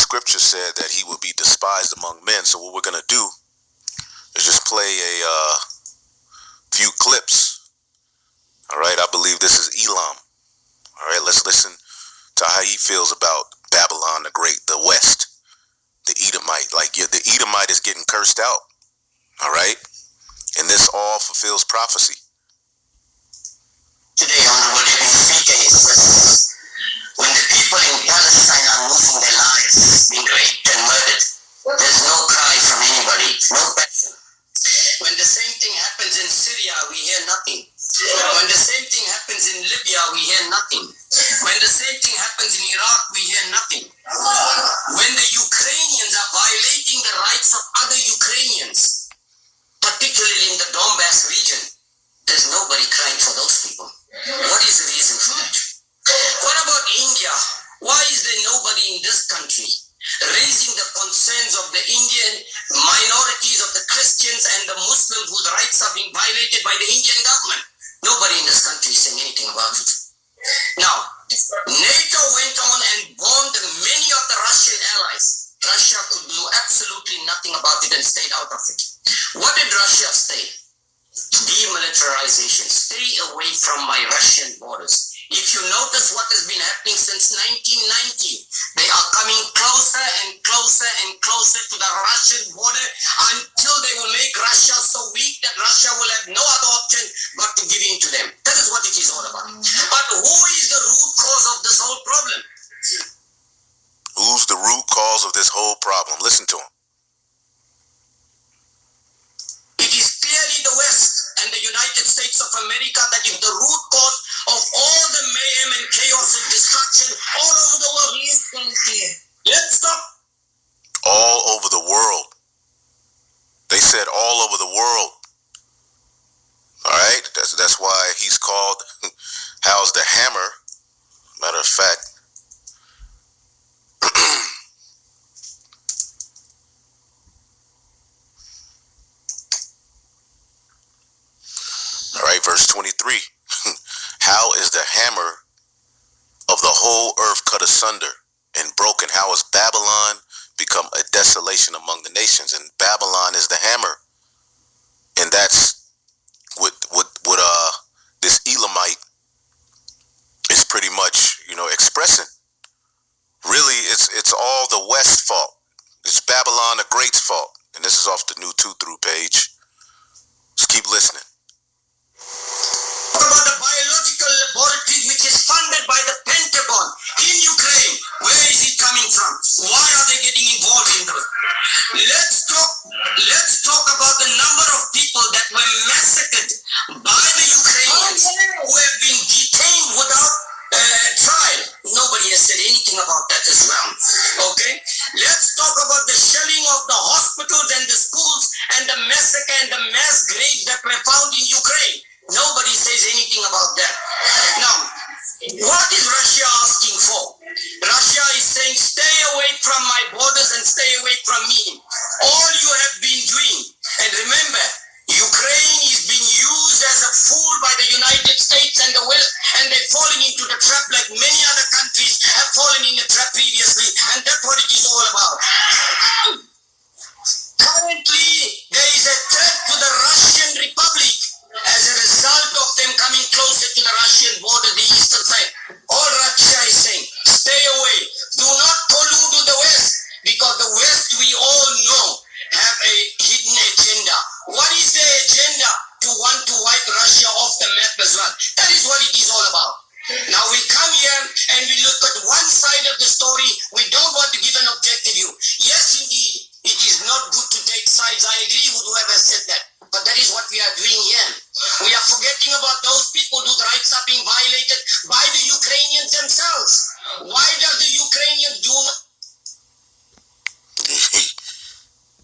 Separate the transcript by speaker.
Speaker 1: scripture said that he would be despised among men. So what we're going to do is just play a few clips. All right, I believe this is Elam. All right, let's listen to how he feels about Babylon the Great, the West, the Edomite. Like, yeah, the Edomite is getting cursed out. All right, and this all fulfills prophecy.
Speaker 2: Today, Honorable Deputy Speaker, is this. When the people in Palestine are losing their lives, being raped and murdered, there's no cry from anybody, no passion. When the same thing happens in Syria, we hear nothing. When the same thing happens in Libya, we hear nothing. When the same thing happens in Iraq, we hear nothing. When the Ukrainians are violating the rights of other Ukrainians, particularly in the Donbass region, there's nobody crying for those people. What is the reason for that? What about India? Why is there nobody in this country raising the concerns of the Indian minorities, of the Christians and the Muslims whose rights are being violated by the Indian government? Nobody in this country is saying anything about it. Now, NATO went on and bombed many of the Russian allies. Russia could do absolutely nothing about it and stayed out of it. What did Russia say? Demilitarization. Stay away from my Russian borders. If you notice what has been happening since 1990, they are coming closer and closer and closer to the Russian border until they will make Russia so weak that Russia will have no other option but to give in to them. That is what it is all about. But who is the root cause of this whole problem?
Speaker 1: Who's the root cause of this whole problem? Listen to him.
Speaker 2: It is clearly the West and the United States of America that is the root cause of all the mayhem and chaos and destruction all over the world. Let's stop.
Speaker 1: All over the world. They said all over the world. All right, that's why he's called How's the Hammer. Matter of fact, all right, verse 23. How is the hammer of the whole earth cut asunder and broken? How has Babylon become a desolation among the nations? And Babylon is the hammer. And that's what this Elamite is pretty much, expressing. Really, it's all the West's fault. It's Babylon the Great's fault. And this is off the new 2-through page. Just keep listening.
Speaker 2: What about the biological laboratory which is funded by the Pentagon in Ukraine? Where is it coming from? Why are they getting involved in those? Let's talk about the number of people that were massacred by the Ukrainians who have been detained without trial. Nobody has said anything about that as well. Okay? Let's talk about the shelling of the hospitals and the schools and the massacre and the mass graves that were found in Ukraine. Nobody says anything about that. Now, what is Russia asking for? Russia is saying, stay away from my borders and stay away from me. All you have